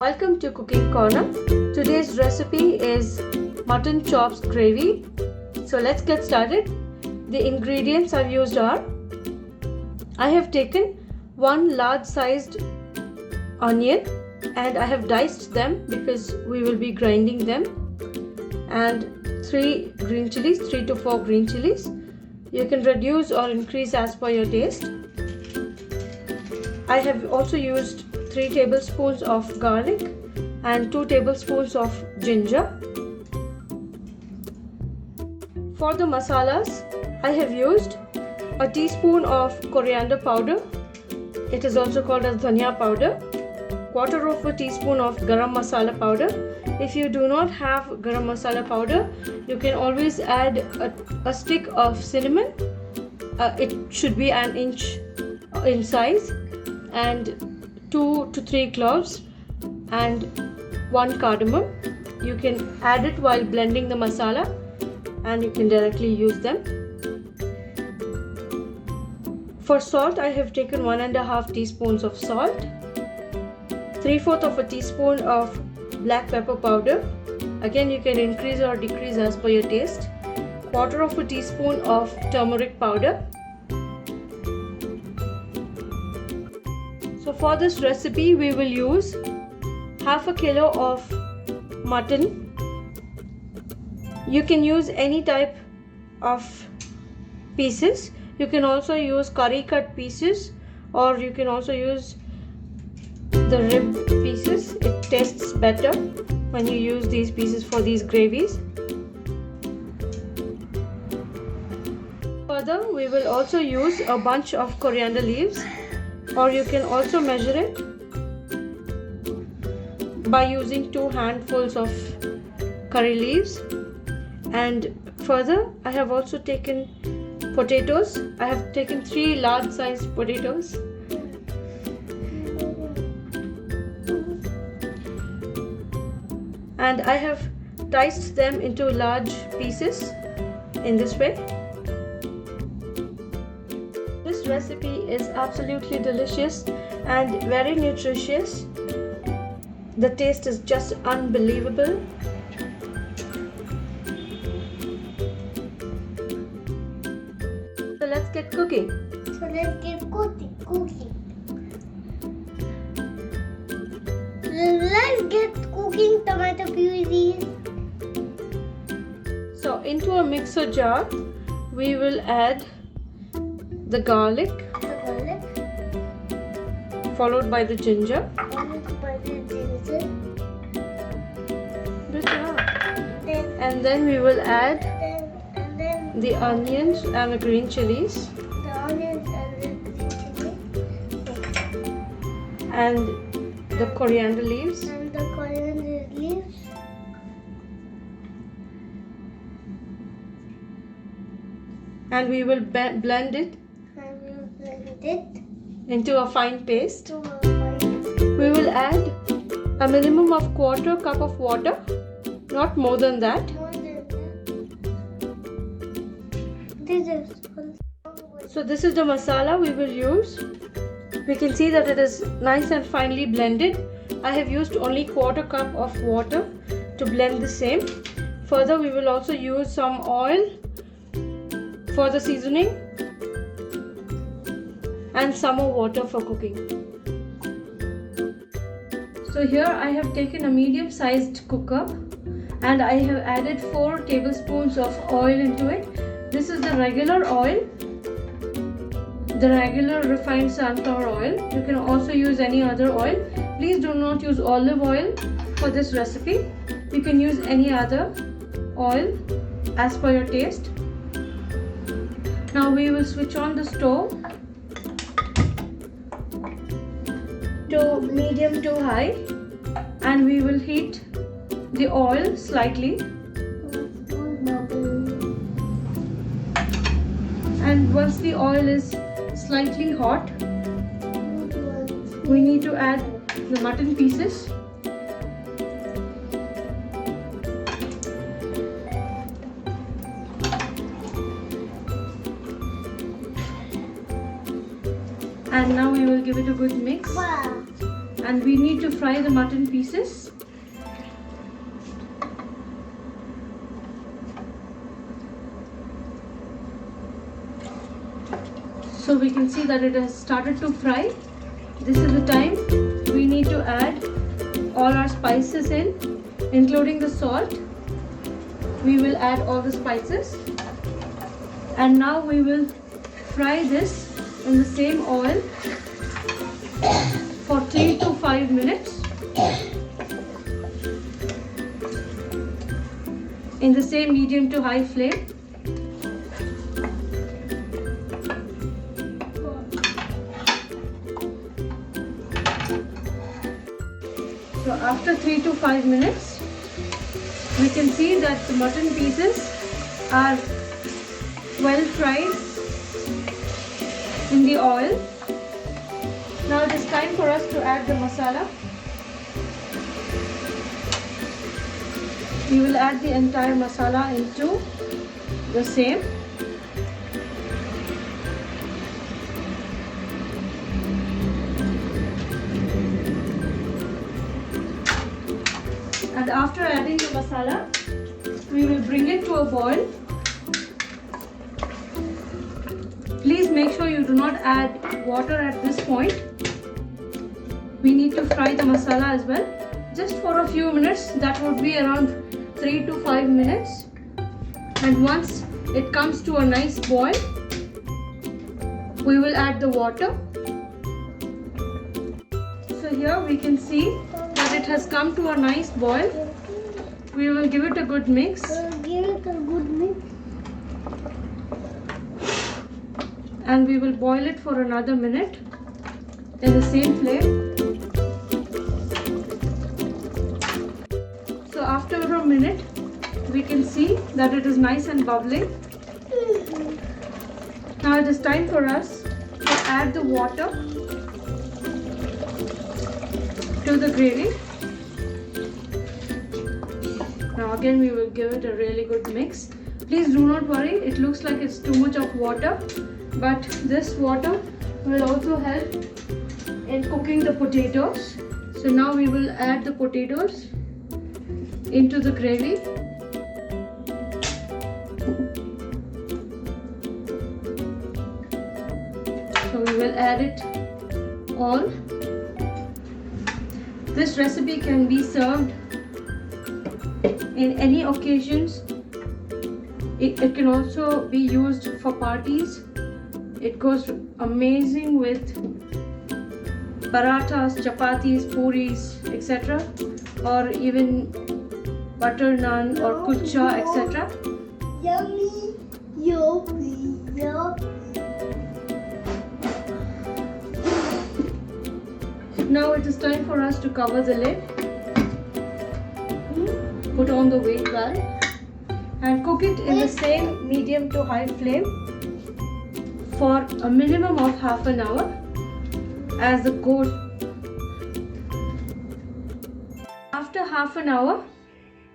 Welcome to Cooking Corner. Today's recipe is mutton chops gravy. So let's get started. The ingredients I've used are: I have taken one large sized onion and I have diced them because we will be grinding them, and 3 green chilies, 3 to 4 green chilies. You can reduce or increase as per your taste. I have also used 3 tablespoons of garlic and 2 tablespoons of ginger. For the masalas, I have used a teaspoon of coriander powder. It is also called as dhania powder. 1/4 of a teaspoon of garam masala powder. If you do not have garam masala powder, you can always add a stick of cinnamon. It should be an inch in size, and 2 to 3 cloves and 1 cardamom. You can add it while blending the masala and you can directly use them. For salt, I have taken 1.5 teaspoons of salt, 3/4 of a teaspoon of black pepper powder. Again, you can increase or decrease as per your taste. 1/4 of a teaspoon of turmeric powder. So for this recipe, we will use 1/2 kilo of mutton. You can use any type of pieces. You can also use curry cut pieces, or you can also use the rib pieces. It tastes better when you use these pieces for these gravies. Further, we will also use a bunch of coriander leaves, or you can also measure it by using 2 handfuls of curry leaves. And further, I have also taken potatoes. I have taken 3 large sized potatoes. And I have diced them into large pieces in this way. This recipe is absolutely delicious and very nutritious. The taste is just unbelievable. So let's get cooking. Let's get cooking tomato puree. So into a mixer jar, we will add the garlic, followed by the ginger. And then we will add the onions and the green chilies. And the coriander leaves. And we will blend it into a fine paste. We will add a minimum of 1/4 cup of water, not more than that. So this is the masala we will use. We can see that it is nice and finely blended. I have used only 1/4 cup of water to blend the same. Further, we will also use some oil for the seasoning and some more water for cooking. So here I have taken a medium sized cooker and I have added 4 tablespoons of oil into it. This is the regular oil, the regular refined sunflower oil. You can also use any other oil. Please do not use olive oil for this recipe. You can use any other oil as per your taste. Now we will switch on the stove to medium to high, and we will heat the oil slightly. And once the oil is slightly hot, we need to add the mutton pieces. And now we will give it a good mix. and we need to fry the mutton pieces. So we can see that it has started to fry. This is the time we need to add all our spices in, including the salt. We will add all the spices, and now we will fry this in the same oil for 3 to 5 minutes in the same medium to high flame. So after 3 to 5 minutes, we can see that the mutton pieces are well fried in the oil. Now it is time for us to add the masala. We will add the entire masala into the same. And after adding the masala, we will bring it to a boil. Please make sure you do not add water at this point. We need to fry the masala as well, just for a few minutes. That would be around 3 to 5 minutes. And once it comes to a nice boil, we will add the water. So here we can see that it has come to a nice boil. We will give it a good mix. And we will boil it for another minute in the same flame. So after a minute, we can see that it is nice and bubbling. Now it is time for us to add the water to the gravy. Now again we will give it a really good mix. Please do not worry, it looks like it's too much of water, but this water will also help in cooking the potatoes. So now we will add the potatoes into the gravy. So we will add it all. This recipe can be served in any occasions. It can also be used for parties. It goes amazing with parathas, chapatis, puris, etc. or even butter naan or kulcha, etc. Yummy, yummy, yummy. Now it is time for us to cover the lid, put on the weight valve, and cook it in the same medium to high flame for a minimum of half an hour as the goal. After half an hour,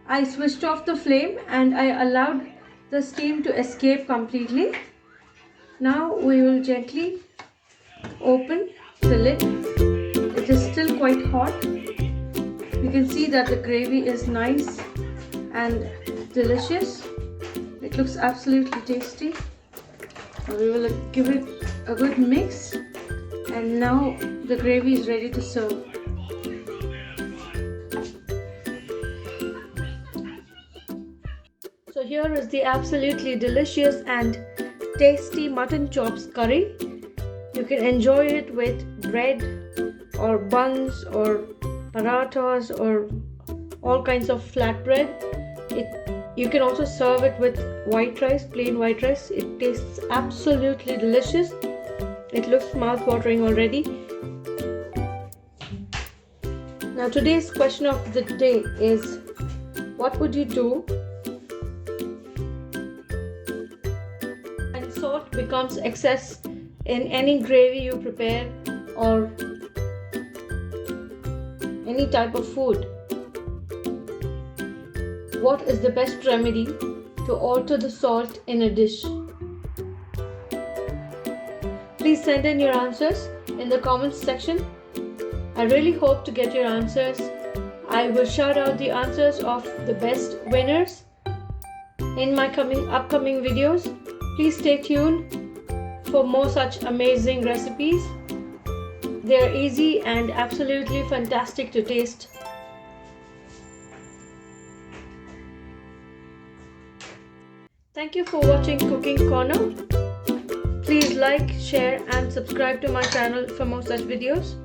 I switched off the flame and I allowed the steam to escape completely. Now we will gently open the lid. It is still quite hot. You can see that the gravy is nice and delicious. It looks absolutely tasty. We will give it a good mix, and now the gravy is ready to serve. So here is the absolutely delicious and tasty mutton chops curry. You can enjoy it with bread or buns or parathas or all kinds of flatbread. You can also serve it with white rice, plain white rice. It tastes absolutely delicious. It looks mouth-watering already. Now today's question of the day is, what would you do when salt becomes excess in any gravy you prepare or any type of food? What is the best remedy to alter the salt in a dish? Please send in your answers in the comments section. I really hope to get your answers. I will shout out the answers of the best winners in my upcoming videos. Please stay tuned for more such amazing recipes. They are easy and absolutely fantastic to taste. Thank you for watching Cooking Corner. Please like, share and subscribe to my channel for more such videos.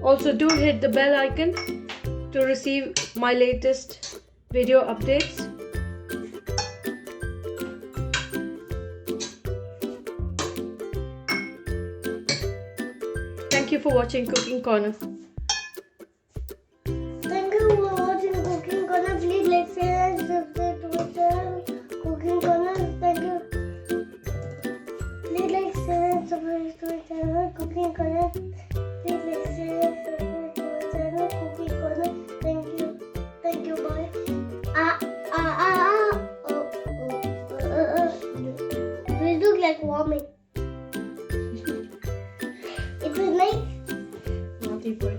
Also do hit the bell icon to receive my latest video updates. Thank you for watching Cooking Corner. Thank you for watching Cooking Corner. Please like, share and subscribe to my channel Cooking Corner. Thank you. Please like, share and subscribe to my channel Cooking Corner. Please like, share and subscribe to my channel Cooking Corner. Thank you. Thank you. Bye. This looks like warming. It was nice. Naughty boy.